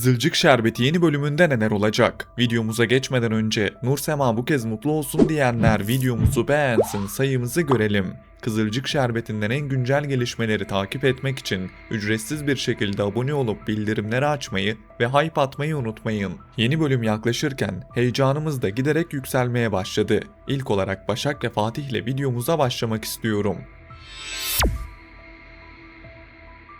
Kızılcık Şerbeti yeni bölümünde neler olacak? Videomuza geçmeden önce Nursema bu kez mutlu olsun diyenler videomuzu beğensin, sayımızı görelim. Kızılcık Şerbeti'nden en güncel gelişmeleri takip etmek için ücretsiz bir şekilde abone olup bildirimleri açmayı ve hype atmayı unutmayın. Yeni bölüm yaklaşırken heyecanımız da giderek yükselmeye başladı. İlk olarak Başak ve Fatih ile videomuza başlamak istiyorum.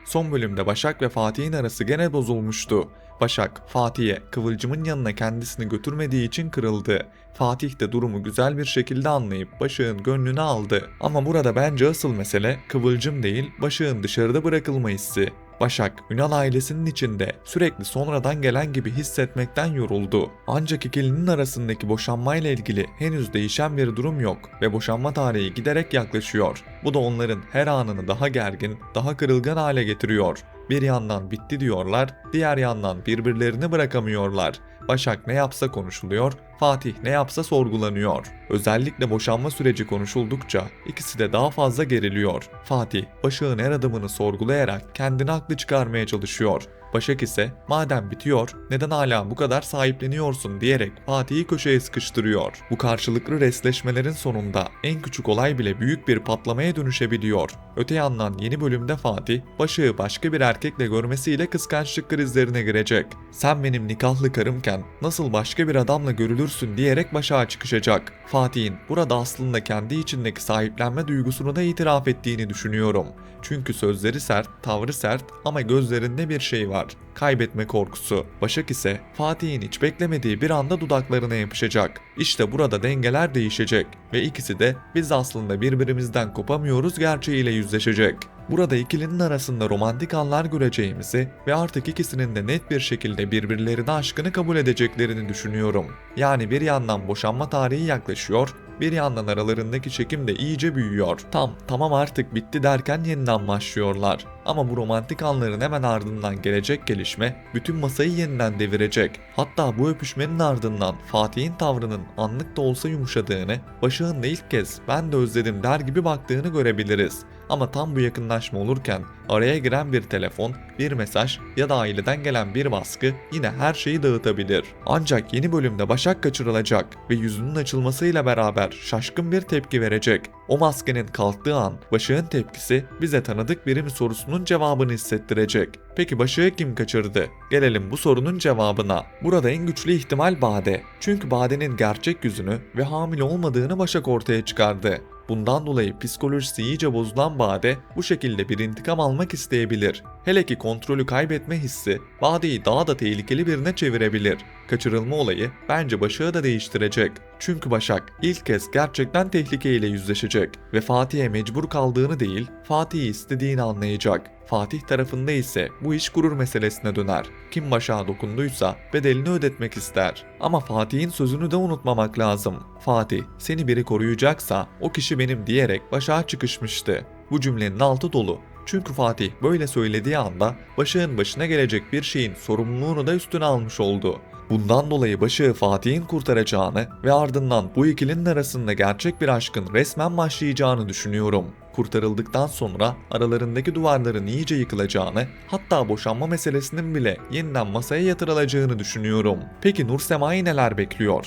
Son bölümde Başak ve Fatih'in arası gene bozulmuştu. Başak, Fatih'e Kıvılcım'ın yanına kendisini götürmediği için kırıldı. Fatih de durumu güzel bir şekilde anlayıp Başak'ın gönlünü aldı. Ama burada bence asıl mesele Kıvılcım değil, Başak'ın dışarıda bırakılma hissi. Başak, Ünal ailesinin içinde sürekli sonradan gelen gibi hissetmekten yoruldu. Ancak ikilinin arasındaki boşanmayla ilgili henüz değişen bir durum yok ve boşanma tarihi giderek yaklaşıyor. Bu da onların her anını daha gergin, daha kırılgan hale getiriyor. Bir yandan bitti diyorlar, diğer yandan birbirlerini bırakamıyorlar. Başak ne yapsa konuşuluyor, Fatih ne yapsa sorgulanıyor. Özellikle boşanma süreci konuşuldukça ikisi de daha fazla geriliyor. Fatih, Başak'ın her adımını sorgulayarak kendini haklı çıkarmaya çalışıyor. Başak ise madem bitiyor neden hala bu kadar sahipleniyorsun diyerek Fatih'i köşeye sıkıştırıyor. Bu karşılıklı resleşmelerin sonunda en küçük olay bile büyük bir patlamaya dönüşebiliyor. Öte yandan yeni bölümde Fatih, Başak'ı başka bir erkekle görmesiyle kıskançlık krizlerine girecek. Sen benim nikahlı karımken nasıl başka bir adamla görülürsün diyerek Başak'a çıkışacak. Fatih'in burada aslında kendi içindeki sahiplenme duygusunu da itiraf ettiğini düşünüyorum. Çünkü sözleri sert, tavrı sert ama gözlerinde bir şey var. Kaybetme korkusu. Başak ise Fatih'in hiç beklemediği bir anda dudaklarına yapışacak. İşte burada dengeler değişecek ve ikisi de biz aslında birbirimizden kopamıyoruz gerçeğiyle yüzleşecek. Burada ikilinin arasında romantik anlar göreceğimizi ve artık ikisinin de net bir şekilde birbirlerine aşkını kabul edeceklerini düşünüyorum. Yani bir yandan boşanma tarihi yaklaşıyor, bir yandan aralarındaki çekim de iyice büyüyor. Tamam artık bitti derken yeniden başlıyorlar. Ama bu romantik anların hemen ardından gelecek gelişme bütün masayı yeniden devirecek. Hatta bu öpüşmenin ardından Fatih'in tavrının anlık da olsa yumuşadığını, Başak'ın da ilk kez ben de özledim der gibi baktığını görebiliriz. Ama tam bu yakınlaşma olurken araya giren bir telefon, bir mesaj ya da aileden gelen bir baskı yine her şeyi dağıtabilir. Ancak yeni bölümde Başak kaçırılacak ve yüzünün açılmasıyla beraber şaşkın bir tepki verecek. O maskenin kalktığı an Başak'ın tepkisi bize tanıdık biri mi sorusunun cevabını hissettirecek. Peki Başak'ı kim kaçırdı? Gelelim bu sorunun cevabına. Burada en güçlü ihtimal Bade. Çünkü Bade'nin gerçek yüzünü ve hamile olmadığını Başak ortaya çıkardı. Bundan dolayı psikolojisi iyice bozulan Bade bu şekilde bir intikam almak isteyebilir. Hele ki kontrolü kaybetme hissi Bade'yi daha da tehlikeli birine çevirebilir. Kaçırılma olayı bence Başak'ı da değiştirecek. Çünkü Başak ilk kez gerçekten tehlikeyle yüzleşecek ve Fatih'e mecbur kaldığını değil, Fatih'i istediğini anlayacak. Fatih tarafında ise bu iş gurur meselesine döner. Kim Başak'a dokunduysa bedelini ödetmek ister. Ama Fatih'in sözünü de unutmamak lazım. Fatih, seni biri koruyacaksa o kişi benim diyerek Başak'a çıkışmıştı. Bu cümlenin altı dolu. Çünkü Fatih böyle söylediği anda Başak'ın başına gelecek bir şeyin sorumluluğunu da üstüne almış oldu. Bundan dolayı Başak'ı Fatih'in kurtaracağını ve ardından bu ikilinin arasında gerçek bir aşkın resmen başlayacağını düşünüyorum. Kurtarıldıktan sonra aralarındaki duvarların iyice yıkılacağını, hatta boşanma meselesinin bile yeniden masaya yatırılacağını düşünüyorum. Peki Nursema'yı neler bekliyor?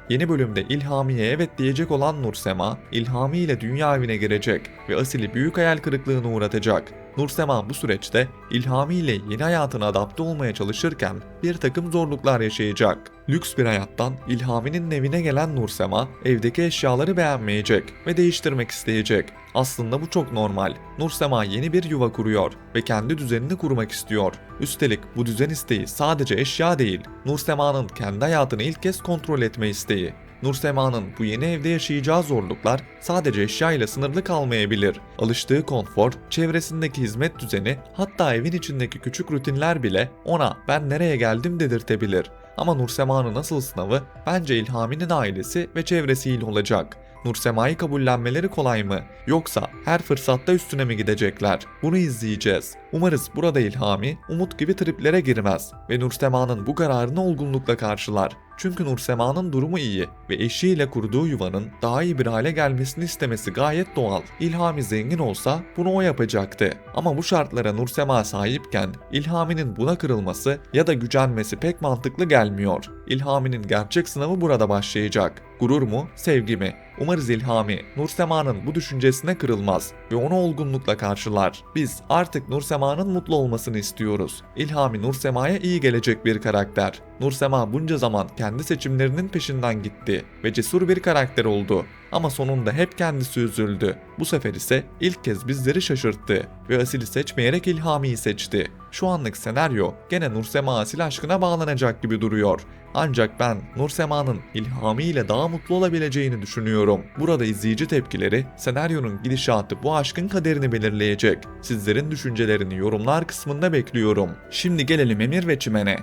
Yeni bölümde İlhami'ye evet diyecek olan Nursema, İlhami ile dünya evine girecek ve Asil'i büyük hayal kırıklığına uğratacak. Nursema bu süreçte İlhami ile yeni hayatına adapte olmaya çalışırken bir takım zorluklar yaşayacak. Lüks bir hayattan İlhami'nin evine gelen Nursema evdeki eşyaları beğenmeyecek ve değiştirmek isteyecek. Aslında bu çok normal. Nursema yeni bir yuva kuruyor ve kendi düzenini kurmak istiyor. Üstelik bu düzen isteği sadece eşya değil, Nursema'nın kendi hayatını ilk kez kontrol etme isteği. Nursema'nın bu yeni evde yaşayacağı zorluklar sadece eşya ile sınırlı kalmayabilir. Alıştığı konfor, çevresindeki hizmet düzeni, hatta evin içindeki küçük rutinler bile ona ben nereye geldim dedirtebilir. Ama Nursema'nın asıl sınavı bence İlhami'nin ailesi ve çevresiyle olacak. Nursema'yı kabullenmeleri kolay mı? Yoksa her fırsatta üstüne mi gidecekler? Bunu izleyeceğiz. Umarız burada İlhami, Umut gibi triplere girmez ve Nursema'nın bu kararını olgunlukla karşılar. Çünkü Nursema'nın durumu iyi ve eşiyle kurduğu yuvanın daha iyi bir hale gelmesini istemesi gayet doğal. İlhami zengin olsa bunu o yapacaktı. Ama bu şartlara Nursema sahipken İlhami'nin buna kırılması ya da gücenmesi pek mantıklı gelmiyor. İlhami'nin gerçek sınavı burada başlayacak. Gurur mu, sevgi mi? Umarız İlhami, Nursema'nın bu düşüncesine kırılmaz ve onu olgunlukla karşılar. Biz artık Nursema'nın mutlu olmasını istiyoruz. İlhami Nursema'ya iyi gelecek bir karakter. Nursema bunca zaman kendi seçimlerinin peşinden gitti ve cesur bir karakter oldu. Ama sonunda hep kendisi üzüldü. Bu sefer ise ilk kez bizleri şaşırttı ve Asil'i seçmeyerek İlhami'yi seçti. Şu anlık senaryo gene Nursema Asil aşkına bağlanacak gibi duruyor. Ancak ben Nursema'nın İlhami ile daha mutlu olabileceğini düşünüyorum. Burada izleyici tepkileri senaryonun gidişatı bu aşkın kaderini belirleyecek. Sizlerin düşüncelerini yorumlar kısmında bekliyorum. Şimdi gelelim Emir ve Çimen'e.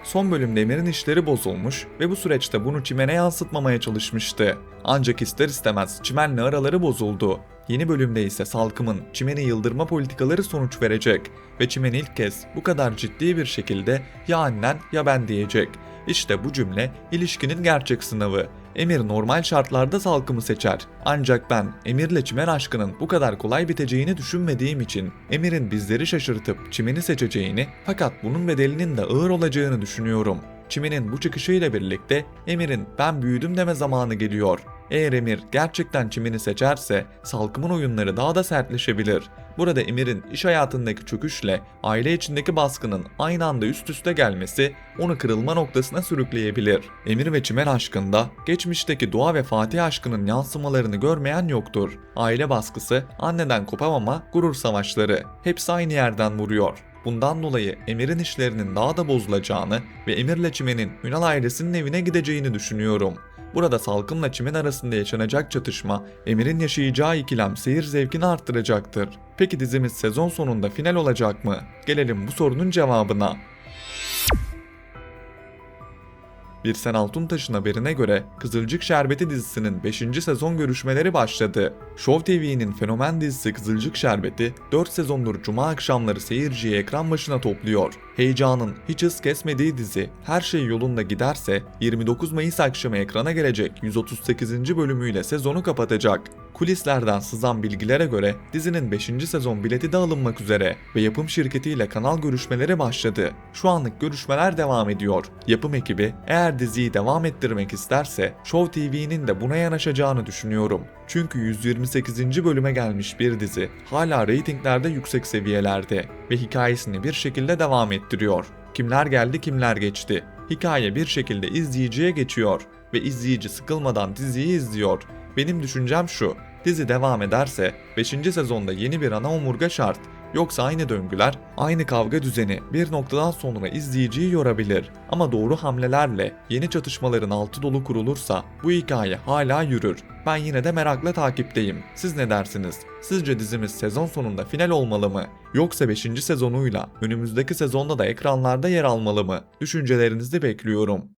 Son bölümde Emir'in işleri bozulmuş ve bu süreçte bunu Çimen'e yansıtmamaya çalışmıştı. Ancak ister istemez Çimen'le araları bozuldu. Yeni bölümde ise Salkım'ın Çimen'i yıldırma politikaları sonuç verecek ve Çimen ilk kez bu kadar ciddi bir şekilde ya annen ya ben diyecek. İşte bu cümle ilişkinin gerçek sınavı. Emir normal şartlarda Salkım'ı seçer. Ancak ben Emir'le Çimen aşkının bu kadar kolay biteceğini düşünmediğim için Emir'in bizleri şaşırtıp Çimen'i seçeceğini fakat bunun bedelinin de ağır olacağını düşünüyorum. Çimen'in bu çıkışıyla birlikte Emir'in ben büyüdüm deme zamanı geliyor. Eğer Emir gerçekten Çimen'i seçerse Salkım'ın oyunları daha da sertleşebilir. Burada Emir'in iş hayatındaki çöküşle aile içindeki baskının aynı anda üst üste gelmesi onu kırılma noktasına sürükleyebilir. Emir ve Çimen aşkında geçmişteki Doğa ve Fatih aşkının yansımalarını görmeyen yoktur. Aile baskısı, anneden kopamama, gurur savaşları hepsi aynı yerden vuruyor. Bundan dolayı Emir'in işlerinin daha da bozulacağını ve Emir'le Çimen'in Ünal ailesinin evine gideceğini düşünüyorum. Burada Salkım'la Çimen arasında yaşanacak çatışma, Emir'in yaşayacağı ikilem seyir zevkini arttıracaktır. Peki dizimiz sezon sonunda final olacak mı? Gelelim bu sorunun cevabına. Birsen Altuntaş'ın haberine göre Kızılcık Şerbeti dizisinin 5. sezon görüşmeleri başladı. Show TV'nin fenomen dizisi Kızılcık Şerbeti 4 sezondur cuma akşamları seyirciyi ekran başına topluyor. Heyecanın hiç hız kesmediği dizi her şey yolunda giderse 29 Mayıs akşamı ekrana gelecek 138. bölümüyle sezonu kapatacak. Kulislerden sızan bilgilere göre dizinin 5. sezon bileti de alınmak üzere ve yapım şirketiyle kanal görüşmeleri başladı. Şu anlık görüşmeler devam ediyor. Yapım ekibi eğer diziyi devam ettirmek isterse Show TV'nin de buna yanaşacağını düşünüyorum. Çünkü 128. bölüme gelmiş bir dizi hala reytinglerde yüksek seviyelerde ve hikayesini bir şekilde devam ettiriyor. Kimler geldi kimler geçti. Hikaye bir şekilde izleyiciye geçiyor ve izleyici sıkılmadan diziyi izliyor. Benim düşüncem şu, dizi devam ederse 5. sezonda yeni bir ana omurga şart. Yoksa aynı döngüler, aynı kavga düzeni bir noktadan sonra izleyiciyi yorabilir. Ama doğru hamlelerle yeni çatışmaların altı dolu kurulursa bu hikaye hala yürür. Ben yine de merakla takipteyim. Siz ne dersiniz? Sizce dizimiz sezon sonunda final olmalı mı? Yoksa 5. sezonuyla önümüzdeki sezonda da ekranlarda yer almalı mı? Düşüncelerinizi bekliyorum.